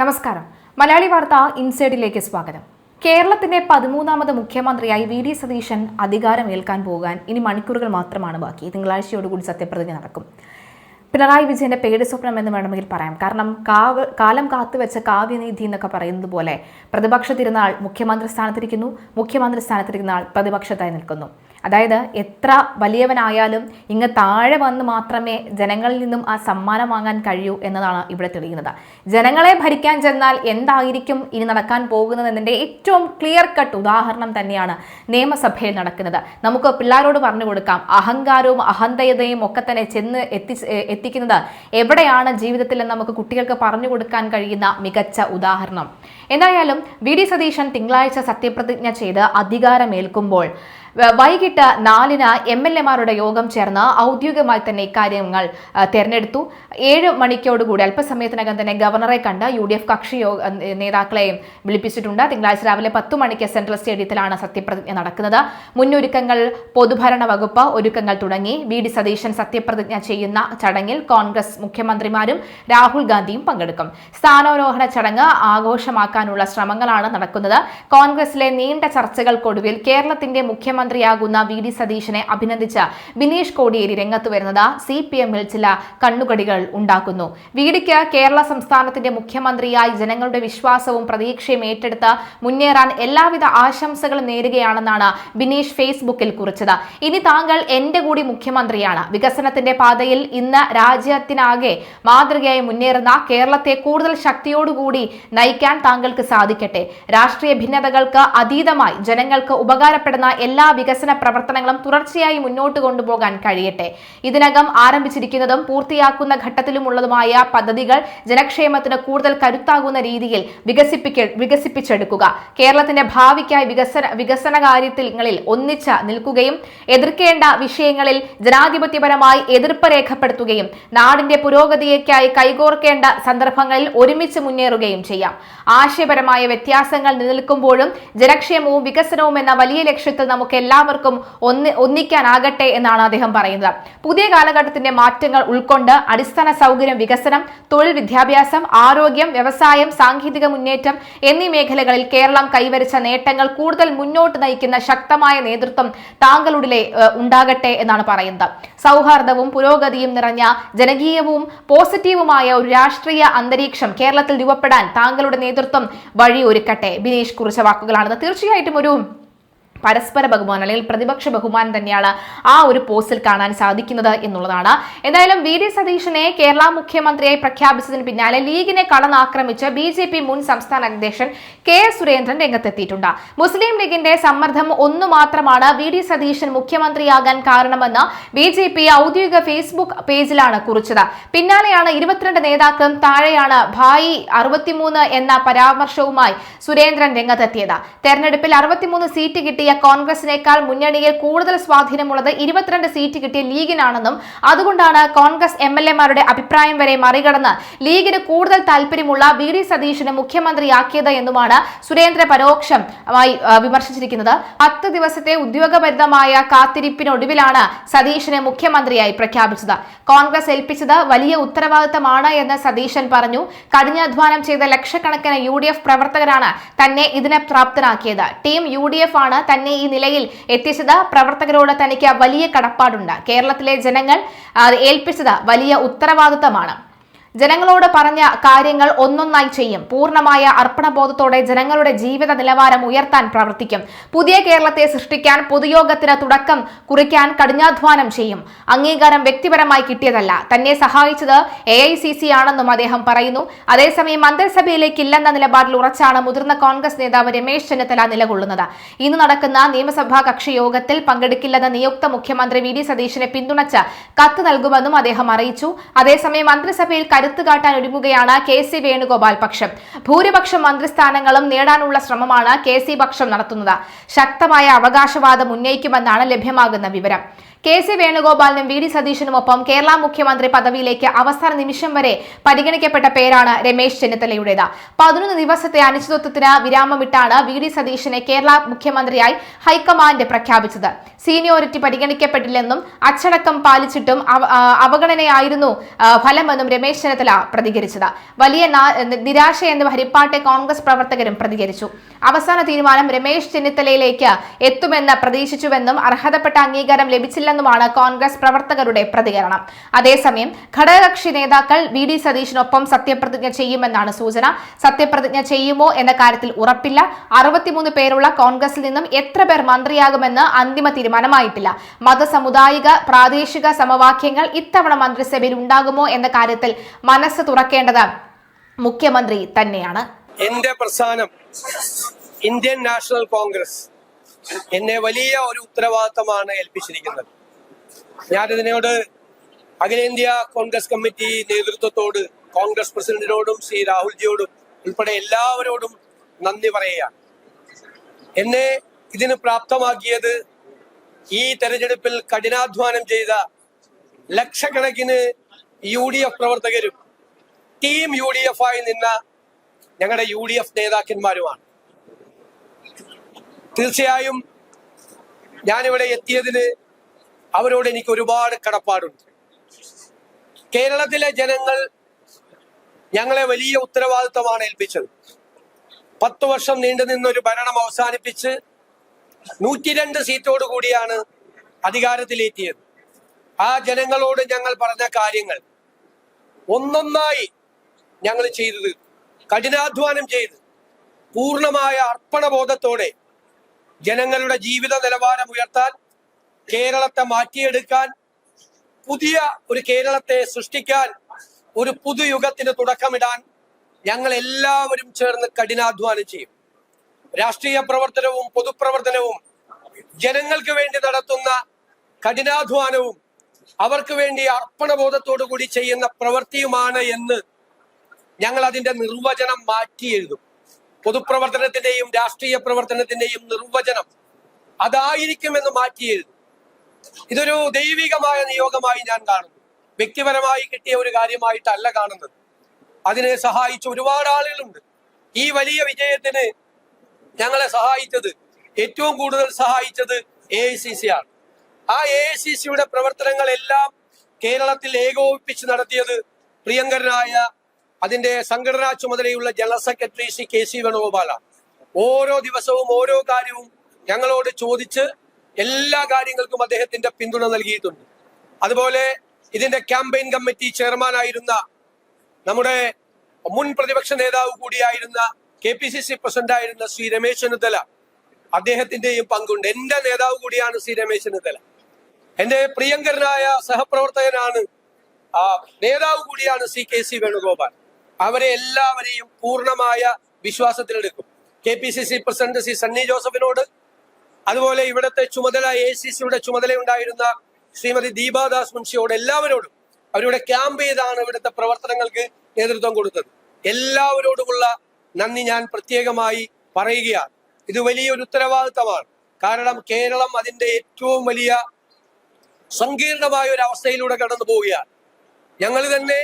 നമസ്കാരം. മലയാളി വാർത്ത ഇൻസൈഡിലേക്ക് സ്വാഗതം. കേരളത്തിന്റെ 13ാമത് മുഖ്യമന്ത്രിയായി വി.ഡി. സതീശൻ അധികാരമേൽക്കാൻ പോകാൻ ഇനി മണിക്കൂറുകൾ മാത്രമാണ് ബാക്കി. തിങ്കളാഴ്ചയോടുകൂടി സത്യപ്രതിജ്ഞ നടക്കും. പിണറായി വിജയന്റെ പേടി സ്വപ്നം എന്ന് വേണമെങ്കിൽ പറയാം. കാരണം കാലം കാത്തുവെച്ച കാവ്യനീതി എന്നൊക്കെ പറയുന്നത് പോലെ പ്രതിപക്ഷ തിരുനാൾ മുഖ്യമന്ത്രി സ്ഥാനത്തിരിക്കുന്നു, മുഖ്യമന്ത്രി സ്ഥാനത്തിരിക്കുന്ന ആൾ പ്രതിപക്ഷത്തായി നിൽക്കുന്നു. അതായത് എത്ര വലിയവനായാലും ഇങ്ങ് താഴെ വന്ന് മാത്രമേ ജനങ്ങളിൽ നിന്നും ആ സമ്മാനം വാങ്ങാൻ കഴിയൂ എന്നതാണ് ഇവിടെ തെളിയുന്നത്. ജനങ്ങളെ ഭരിക്കാൻ ചെന്നാൽ എന്തായിരിക്കും ഇനി നടക്കാൻ പോകുന്നത് എന്നതിൻ്റെ ഏറ്റവും ക്ലിയർ കട്ട് ഉദാഹരണം തന്നെയാണ് നിയമസഭയിൽ നടക്കുന്നത്. നമുക്ക് പിള്ളേരോട് പറഞ്ഞു കൊടുക്കാം, അഹങ്കാരവും അഹന്തയതയും ഒക്കെ തന്നെ ചെന്ന് എത്തിക്കുന്നത് എവിടെയാണ് ജീവിതത്തിൽ എന്ന് നമുക്ക് കുട്ടികൾക്ക് പറഞ്ഞു കൊടുക്കാൻ കഴിയുന്ന മികച്ച ഉദാഹരണം. എന്തായാലും വി.ഡി. സതീശൻ തിങ്കളാഴ്ച സത്യപ്രതിജ്ഞ ചെയ്ത് അധികാരമേൽക്കുമ്പോൾ വൈകിട്ട് 4-ന് MLA-മാരുടെ യോഗം ചേർന്ന് ഔദ്യോഗികമായി തന്നെ ഇക്കാര്യങ്ങൾ തെരഞ്ഞെടുത്തു. 7 മണിക്കോടുകൂടി അല്പസമയത്തിനകം തന്നെ ഗവർണറെ കണ്ട് UDF കക്ഷി നേതാക്കളെയും വിളിപ്പിച്ചിട്ടുണ്ട്. തിങ്കളാഴ്ച രാവിലെ 10 മണിക്ക് സെൻട്രൽ സ്റ്റേഡിയത്തിലാണ് സത്യപ്രതിജ്ഞ നടക്കുന്നത്. മുന്നൊരുക്കങ്ങൾ പൊതുഭരണ വകുപ്പ് ഒരുക്കങ്ങൾ തുടങ്ങി. വി.ഡി. സതീശൻ സത്യപ്രതിജ്ഞ ചെയ്യുന്ന ചടങ്ങിൽ കോൺഗ്രസ് മുഖ്യമന്ത്രിമാരും രാഹുൽ ഗാന്ധിയും പങ്കെടുക്കും. സ്ഥാനാരോഹണ ചടങ്ങ് ആഘോഷമാക്കാനുള്ള ശ്രമങ്ങളാണ് നടക്കുന്നത്. കോൺഗ്രസിലെ നീണ്ട ചർച്ചകൾക്കൊടുവിൽ കേരളത്തിന്റെ മുഖ്യമന്ത്രിയാകുന്ന വി.ഡി. സതീശനെ അഭിനന്ദിച്ച് ബിനീഷ് കോടിയേരി രംഗത്ത് വരുന്നത് CPM-ൽ ചില കണ്ണുകടികൾ ഉണ്ടാക്കുന്നു. വി.ഡിക്ക് കേരള സംസ്ഥാനത്തിന്റെ മുഖ്യമന്ത്രിയായി ജനങ്ങളുടെ വിശ്വാസവും പ്രതീക്ഷയും ഏറ്റെടുത്ത് മുന്നേറാൻ എല്ലാവിധ ആശംസകളും നേരുകയാണെന്നാണ് ബിനീഷ് ഫേസ്ബുക്കിൽ കുറിച്ചത്. ഇനി താങ്കൾ എന്റെ കൂടി മുഖ്യമന്ത്രിയാണ്. വികസനത്തിന്റെ പാതയിൽ ഇന്ന് രാജ്യത്തിനാകെ മാതൃകയായി മുന്നേറുന്ന കേരളത്തെ കൂടുതൽ ശക്തിയോടുകൂടി നയിക്കാൻ താങ്കൾക്ക് സാധിക്കട്ടെ. രാഷ്ട്രീയ ഭിന്നതകൾക്ക് അതീതമായി ജനങ്ങൾക്ക് ഉപകാരപ്പെടുന്ന എല്ലാ വികസന പ്രവർത്തനങ്ങളും തുടർച്ചയായി മുന്നോട്ട് കൊണ്ടുപോകാൻ കഴിയട്ടെ. ഇതിനകം ആരംഭിച്ചിരിക്കുന്നതും പൂർത്തിയാക്കുന്ന ഘട്ടത്തിലുമുള്ളതുമായ പദ്ധതികൾ ജനക്ഷേമത്തിന് കൂടുതൽ കരുത്താകുന്ന രീതിയിൽ വികസിപ്പിച്ചെടുക്കുക. കേരളത്തിന്റെ ഭാവിക്കായി വികസന കാര്യങ്ങളിൽ ഒന്നിച്ച് നിൽക്കുകയും എതിർക്കേണ്ട വിഷയങ്ങളിൽ ജനാധിപത്യപരമായി എതിർപ്പ് രേഖപ്പെടുത്തുകയും നാടിന്റെ പുരോഗതിയേക്കായി കൈകോർക്കേണ്ട സന്ദർഭങ്ങളിൽ ഒരുമിച്ച് മുന്നേറുകയും ചെയ്യാം. ആശയപരമായ വ്യത്യാസങ്ങൾ നിലനിൽക്കുമ്പോഴും ജനക്ഷേമവും വികസനവും എന്ന വലിയ ലക്ഷ്യത്തിൽ നമുക്ക് എല്ലാവർക്കും ഒന്നിക്കാനാകട്ടെ എന്നാണ് അദ്ദേഹം പറയുന്നത്. പുതിയ കാലഘട്ടത്തിന്റെ മാറ്റങ്ങൾ ഉൾക്കൊണ്ട് അടിസ്ഥാന സൗകര്യം വികസനം, തൊഴിൽ, വിദ്യാഭ്യാസം, ആരോഗ്യം, വ്യവസായം, സാങ്കേതിക മുന്നേറ്റം എന്നീ മേഖലകളിൽ കേരളം കൈവരിച്ച നേട്ടങ്ങൾ കൂടുതൽ മുന്നോട്ട് നയിക്കുന്ന ശക്തമായ നേതൃത്വം താങ്കളുടെ ഉണ്ടാകട്ടെ എന്നാണ് പറയുന്നത്. സൗഹാർദ്ദവും പുരോഗതിയും നിറഞ്ഞ ജനകീയവും പോസിറ്റീവുമായ ഒരു രാഷ്ട്രീയ അന്തരീക്ഷം കേരളത്തിൽ രൂപപ്പെടാൻ താങ്കളുടെ നേതൃത്വം വഴിയൊരുക്കട്ടെ. ബിനീഷ് കുറിച്ച വാക്കുകളാണ്. തീർച്ചയായിട്ടും ഒരു പരസ്പര ബഹുമാനം അല്ലെങ്കിൽ പ്രതിപക്ഷ ബഹുമാനം തന്നെയാണ് ആ ഒരു പോസ്റ്റിൽ കാണാൻ സാധിക്കുന്നത് എന്നുള്ളതാണ്. എന്തായാലും വി.ഡി. സതീശനെ കേരള മുഖ്യമന്ത്രിയായി പ്രഖ്യാപിച്ചതിന് പിന്നാലെ ലീഗിനെ കടന്നാക്രമിച്ച് BJP മുൻ സംസ്ഥാന അധ്യക്ഷൻ K.S. സുരേന്ദ്രൻ രംഗത്തെത്തിയിട്ടുണ്ട്. മുസ്ലിം ലീഗിന്റെ സമ്മർദ്ദം ഒന്നു മാത്രമാണ് വി.ഡി. സതീശൻ മുഖ്യമന്ത്രിയാകാൻ കാരണമെന്ന് BJP ഔദ്യോഗിക ഫേസ്ബുക്ക് പേജിലാണ് കുറിച്ചത്. പിന്നാലെയാണ് 22 നേതാക്കളും താഴെയാണ് ഭായി 63 എന്ന പരാമർശവുമായി സുരേന്ദ്രൻ രംഗത്തെത്തിയത്. തെരഞ്ഞെടുപ്പിൽ 63 സീറ്റ് കിട്ടിയ കോൺഗ്രസിനേക്കാൾ മുന്നണിയിൽ കൂടുതൽ സ്വാധീനമുള്ളത് 22 സീറ്റ് കിട്ടിയ ലീഗിനാണെന്നും അതുകൊണ്ടാണ് കോൺഗ്രസ് MLA-മാരുടെ അഭിപ്രായം വരെ മറികടന്ന് ലീഗിന് കൂടുതൽ താല്പര്യമുള്ള വി.ഡി. സതീശനെ മുഖ്യമന്ത്രിയാക്കിയത് എന്നുമാണ് സുരേന്ദ്ര പരോക്ഷമായി വിമർശിച്ചിരിക്കുന്നത്. 10 ദിവസത്തെ ഉദ്യോഗഭരിതമായ കാത്തിരിപ്പിനൊടുവിലാണ് സതീശനെ മുഖ്യമന്ത്രിയായി പ്രഖ്യാപിച്ചത്. കോൺഗ്രസ് ഏൽപ്പിച്ചത് വലിയ ഉത്തരവാദിത്തമാണ് എന്ന് സതീശൻ പറഞ്ഞു. കഠിനാധ്വാനം ചെയ്ത ലക്ഷക്കണക്കിന് UDF പ്രവർത്തകരാണ് തന്നെ ഇതിനെ പ്രാപ്തനാക്കിയത്. ടീം UDF ആണ് തന്നെ ഈ നിലയിൽ എത്തിച്ചത്. പ്രവർത്തകരോട് തനിക്ക് വലിയ കടപ്പാടുണ്ട്. കേരളത്തിലെ ജനങ്ങൾ ഏൽപ്പിച്ചത് വലിയ ഉത്തരവാദിത്തമാണ്. ജനങ്ങളോട് പറഞ്ഞ കാര്യങ്ങൾ ഒന്നൊന്നായി ചെയ്യും. പൂർണ്ണമായ അർപ്പണബോധത്തോടെ ജനങ്ങളുടെ ജീവിത നിലവാരം ഉയർത്താൻ പ്രവർത്തിക്കും. പുതിയ കേരളത്തെ സൃഷ്ടിക്കാൻ പൊതുയോഗത്തിന് തുടക്കം കുറിക്കാൻ കഠിനാധ്വാനം ചെയ്യും. അംഗീകാരം വ്യക്തിപരമായി കിട്ടിയതല്ല, തന്നെ സഹായിച്ചത് AICC ആണെന്നും അദ്ദേഹം പറയുന്നു. അതേസമയം മന്ത്രിസഭയിലേക്കില്ലെന്ന നിലപാടിൽ ഉറച്ചാണ് മുതിർന്ന കോൺഗ്രസ് നേതാവ് രമേശ് ചെന്നിത്തല നിലകൊള്ളുന്നത്. ഇന്ന് നടക്കുന്ന നിയമസഭാ കക്ഷി യോഗത്തിൽ പങ്കെടുക്കില്ലെന്ന് നിയുക്ത മുഖ്യമന്ത്രി വി.ഡി. സതീശനെ പിന്തുണച്ച് കത്ത് നൽകുമെന്നും അദ്ദേഹം അറിയിച്ചു. അതേസമയം മന്ത്രിസഭയിൽ കരുത്ത് കാട്ടാൻ ഒരുങ്ങുകയാണ് KC വേണുഗോപാൽ പക്ഷം. ഭൂരിപക്ഷം മന്ത്രിസ്ഥാനങ്ങളും നേടാനുള്ള ശ്രമമാണ് KC പക്ഷം നടത്തുന്നത്. ശക്തമായ അവകാശവാദം ഉന്നയിക്കുമെന്നാണ് ലഭ്യമാകുന്ന വിവരം. KC വേണുഗോപാലിനും വി.ഡി. സതീശനുമൊപ്പം കേരള മുഖ്യമന്ത്രി പദവിയിലേക്ക് അവസാന നിമിഷം വരെ പരിഗണിക്കപ്പെട്ട പേരാണ് രമേശ് ചെന്നിത്തലയുടേത്. 11 ദിവസത്തെ അനിശ്ചിതത്വത്തിന് വിരാമമിട്ടാണ് വി.ഡി. സതീശനെ കേരള മുഖ്യമന്ത്രിയായി ഹൈക്കമാൻഡ് പ്രഖ്യാപിച്ചത്. സീനിയോറിറ്റി പരിഗണിക്കപ്പെട്ടില്ലെന്നും അച്ചടക്കം പാലിച്ചിട്ടും അവഗണനയായിരുന്നു ഫലമെന്നും രമേശ് ചെന്നിത്തല പ്രതികരിച്ചത്. വലിയ നിരാശയെന്ന് ഹരിപ്പാട്ടെ കോൺഗ്രസ് പ്രവർത്തകരും പ്രതികരിച്ചു. അവസാന തീരുമാനം രമേശ് ചെന്നിത്തലയിലേക്ക് എത്തുമെന്ന് പ്രതീക്ഷിച്ചുവെന്നും അർഹതപ്പെട്ട അംഗീകാരം ലഭിച്ചില്ലെന്നുമാണ് കോൺഗ്രസ് പ്രവർത്തകരുടെ പ്രതികരണം. അതേസമയം ഘടകകക്ഷി നേതാക്കൾ വി.ഡി. സതീശനൊപ്പം സത്യപ്രതിജ്ഞ ചെയ്യുമെന്നാണ് സൂചന. സത്യപ്രതിജ്ഞ ചെയ്യുമോ എന്ന കാര്യത്തിൽ ഉറപ്പില്ല. 63 പേരുള്ള കോൺഗ്രസിൽ നിന്നും എത്ര പേർ മന്ത്രിയാകുമെന്ന് അന്തിമ തീരുമാനമായിട്ടില്ല. മതസമുദായിക പ്രാദേശിക സമവാക്യങ്ങൾ ഇത്തവണ മന്ത്രിസഭയിൽ ഉണ്ടാകുമോ എന്ന കാര്യത്തിൽ മനസ്സ് തുറക്കേണ്ടത് മുഖ്യമന്ത്രി തന്നെയാണ്. എന്റെ പ്രസ്ഥാനം ഇന്ത്യൻ നാഷണൽ കോൺഗ്രസ് എന്നെ വലിയ ഒരു ഉത്തരവാദിത്തമാണ് ഏൽപ്പിച്ചിരിക്കുന്നത്. ഞാനിതിനോട് അഖിലേന്ത്യാ കോൺഗ്രസ് കമ്മിറ്റി നേതൃത്വത്തോട്, കോൺഗ്രസ് പ്രസിഡന്റിനോടും ശ്രീ രാഹുൽജിയോടും ഉൾപ്പെടെ എല്ലാവരോടും നന്ദി പറയുകയാണ്. എന്നെ ഇതിന് പ്രാപ്തമാക്കിയത് ഈ തെരഞ്ഞെടുപ്പിൽ കഠിനാധ്വാനം ചെയ്ത ലക്ഷക്കണക്കിന് UDF പ്രവർത്തകരും ടീം UDF ആയി നിന്ന ഞങ്ങളുടെ UDF നേതാക്കന്മാരുമാണ്. തീർച്ചയായും ഞാനിവിടെ എത്തിയതിന് അവരോട് എനിക്ക് ഒരുപാട് കടപ്പാടുണ്ട്. കേരളത്തിലെ ജനങ്ങൾ ഞങ്ങളെ വലിയ ഉത്തരവാദിത്തമാണ് ഏൽപ്പിച്ചത്. 10 വർഷം നീണ്ടു നിന്നൊരു ഭരണം അവസാനിപ്പിച്ച് 102 സീറ്റോട് കൂടിയാണ് അധികാരത്തിലെത്തിയത്. ആ ജനങ്ങളോട് ഞങ്ങൾ പറഞ്ഞ കാര്യങ്ങൾ ഒന്നൊന്നായി ഞങ്ങൾ ചെയ്തത്, കഠിനാധ്വാനം ചെയ്ത് പൂർണ്ണമായ അർപ്പണബോധത്തോടെ ജനങ്ങളുടെ ജീവിത നിലവാരം ഉയർത്താൻ, കേരളത്തെ മാറ്റിയെടുക്കാൻ, പുതിയ ഒരു കേരളത്തെ സൃഷ്ടിക്കാൻ, ഒരു പുതുയുഗത്തിന് തുടക്കമിടാൻ ഞങ്ങൾ എല്ലാവരും ചേർന്ന് കഠിനാധ്വാനം ചെയ്യും. രാഷ്ട്രീയ പ്രവർത്തനവും പൊതുപ്രവർത്തനവും ജനങ്ങൾക്ക് വേണ്ടി നടത്തുന്ന കഠിനാധ്വാനവും അവർക്ക് വേണ്ടി അർപ്പണബോധത്തോടു കൂടി ചെയ്യുന്ന പ്രവൃത്തിയുമാണ് എന്ന് ഞങ്ങൾ അതിന്റെ നിർവചനം മാറ്റി എഴുതും. പൊതുപ്രവർത്തനത്തിന്റെയും രാഷ്ട്രീയ പ്രവർത്തനത്തിന്റെയും നിർവചനം അതായിരിക്കുമെന്ന് മാറ്റി എഴുതും. ഇതൊരു ദൈവികമായ നിയോഗമായി ഞാൻ കാണുന്നു. വ്യക്തിപരമായി കിട്ടിയ ഒരു കാര്യമായിട്ടല്ല കാണുന്നത്. അതിനെ സഹായിച്ച ഒരുപാട് ആളുകളുണ്ട്. ഈ വലിയ വിജയത്തിന് ഞങ്ങളെ സഹായിച്ചത്, ഏറ്റവും കൂടുതൽ സഹായിച്ചത് AICC ആണ്. ആ AICCയുടെ പ്രവർത്തനങ്ങളെല്ലാം കേരളത്തിൽ ഏകോപിപ്പിച്ച് നടത്തിയത് പ്രിയങ്കരനായ അതിന്റെ സംഘടനാ ചുമതലയുള്ള ജനറൽ സെക്രട്ടറി ശ്രീ KC വേണുഗോപാലാണ്. ഓരോ ദിവസവും ഓരോ കാര്യവും ഞങ്ങളോട് ചോദിച്ച് എല്ലാ കാര്യങ്ങൾക്കും അദ്ദേഹത്തിന്റെ പിന്തുണ നൽകിയിട്ടുണ്ട്. അതുപോലെ ഇതിന്റെ ക്യാമ്പയിൻ കമ്മിറ്റി ചെയർമാനായിരുന്ന നമ്മുടെ മുൻ പ്രതിപക്ഷ നേതാവ് കൂടിയായിരുന്ന KPCC പ്രസിഡന്റ് ആയിരുന്ന ശ്രീ രമേശ് ചെന്നിത്തല, അദ്ദേഹത്തിന്റെയും പങ്കുണ്ട്. എന്റെ നേതാവ് കൂടിയാണ് ശ്രീ രമേശ് ചെന്നിത്തല. എന്റെ പ്രിയങ്കരനായ സഹപ്രവർത്തകനാണ്, നേതാവ് കൂടിയാണ് ശ്രീ KC വേണുഗോപാൽ. അവരെ എല്ലാവരെയും പൂർണ്ണമായ വിശ്വാസത്തിലെടുക്കും. KPCC പ്രസിഡന്റ് ശ്രീ സണ്ണി ജോസഫിനോട്, അതുപോലെ ഇവിടുത്തെ ചുമതല AICCയുടെ ചുമതലയുണ്ടായിരുന്ന ശ്രീമതി ദീപാദാസ് മുൻഷിയോട്, എല്ലാവരോടും, അവരുടെ ക്യാമ്പ് ചെയ്താണ് ഇവിടുത്തെ പ്രവർത്തനങ്ങൾക്ക് നേതൃത്വം കൊടുത്തത്. എല്ലാവരോടുമുള്ള നന്ദി ഞാൻ പ്രത്യേകമായി പറയുകയാണ്. ഇത് വലിയൊരു ഉത്തരവാദിത്തമാണ്. കാരണം കേരളം അതിന്റെ ഏറ്റവും വലിയ സങ്കീർണമായ ഒരു അവസ്ഥയിലൂടെ കടന്നു പോവുകയാണ്. ഞങ്ങൾ തന്നെ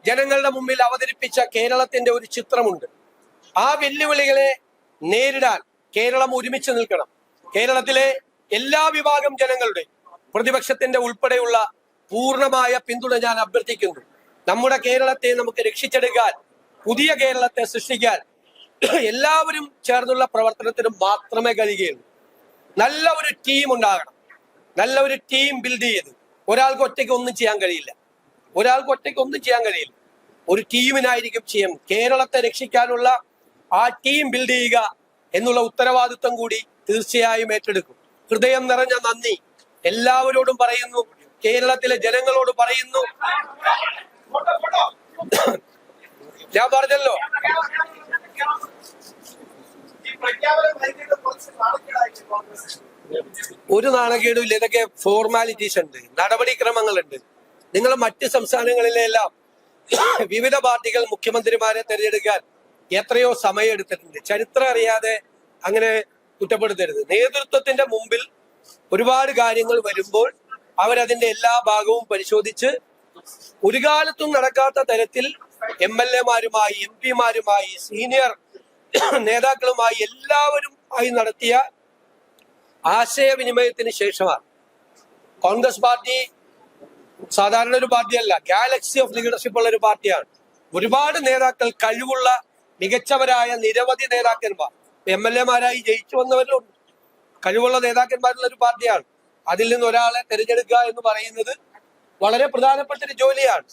ജനങ്ങളുടെ മുമ്പിൽ അവതരിപ്പിച്ച കേരളത്തിന്റെ ഒരു ചിത്രമുണ്ട്. ആ വെല്ലുവിളികളെ നേരിടാൻ കേരളം ഒരുമിച്ച് നിൽക്കണം. കേരളത്തിലെ എല്ലാ വിഭാഗം ജനങ്ങളുടെ, പ്രതിപക്ഷത്തിന്റെ ഉൾപ്പെടെയുള്ള പൂർണ്ണമായ പിന്തുണ ഞാൻ അഭ്യർത്ഥിക്കുന്നു. നമ്മുടെ കേരളത്തെ നമുക്ക് രക്ഷിച്ചെടുക്കാൻ, പുതിയ കേരളത്തെ സൃഷ്ടിക്കാൻ എല്ലാവരും ചേർന്നുള്ള പ്രവർത്തനത്തിന് മാത്രമേ കഴിയുകയുള്ളൂ. നല്ല ഒരു ടീം ഉണ്ടാകണം. നല്ല ഒരു ടീം ബിൽഡ് ചെയ്ത്, ഒരാൾക്ക് ഒറ്റയ്ക്ക് ഒന്നും ചെയ്യാൻ കഴിയില്ല. ഒരു ടീമിനായിരിക്കും ചെയ്യാം. കേരളത്തെ രക്ഷിക്കാനുള്ള ആ ടീം ബിൽഡ് ചെയ്യുക എന്നുള്ള ഉത്തരവാദിത്വം കൂടി തീർച്ചയായും ഏറ്റെടുക്കും. ഹൃദയം നിറഞ്ഞ നന്ദി എല്ലാവരോടും പറയുന്നു. കേരളത്തിലെ ജനങ്ങളോട് പറയുന്നു. ഞാൻ പറഞ്ഞല്ലോ, ഒരു നാണക്കേടും ഇല്ല. ഇതൊക്കെ ഫോർമാലിറ്റീസ് ഉണ്ട്, നടപടിക്രമങ്ങളുണ്ട്. നിങ്ങൾ മറ്റ് സംസ്ഥാനങ്ങളിലെല്ലാം വിവിധ പാർട്ടികൾ മുഖ്യമന്ത്രിമാരെ തെരഞ്ഞെടുക്കാൻ എത്രയോ സമയം എടുത്തിട്ടുണ്ട്. ചരിത്രം അറിയാതെ അങ്ങനെ കുറ്റപ്പെടുത്തരുത്. നേതൃത്വത്തിന്റെ മുമ്പിൽ ഒരുപാട് കാര്യങ്ങൾ വരുമ്പോൾ അവരതിന്റെ എല്ലാ ഭാഗവും പരിശോധിച്ച് ഒരു കാലത്തും നടക്കാത്ത തരത്തിൽ MLA-മാരുമായി, MP-മാരുമായി, സീനിയർ നേതാക്കളുമായി എല്ലാവരും ആയി നടത്തിയ ആശയവിനിമയത്തിന് ശേഷമാണ് കോൺഗ്രസ് പാർട്ടി സാധാരണ ഒരു പാർട്ടിയല്ല, ഗാലക്സി ഓഫ് ലീഡർഷിപ്പ് ഉള്ള ഒരു പാർട്ടിയാണ്. ഒരുപാട് നേതാക്കൾ, കഴിവുള്ള മികച്ചവരായ നിരവധി നേതാക്കന്മാർ MLA-മാരായി ജയിച്ചു വന്നവരിലുണ്ട്. കഴിവുള്ള നേതാക്കന്മാരുള്ള ഒരു പാർട്ടിയാണ്. അതിൽ നിന്ന് ഒരാളെ തിരഞ്ഞെടുക്കുക എന്ന് പറയുന്നത് വളരെ പ്രധാനപ്പെട്ട ഒരു ജോലിയാണ്.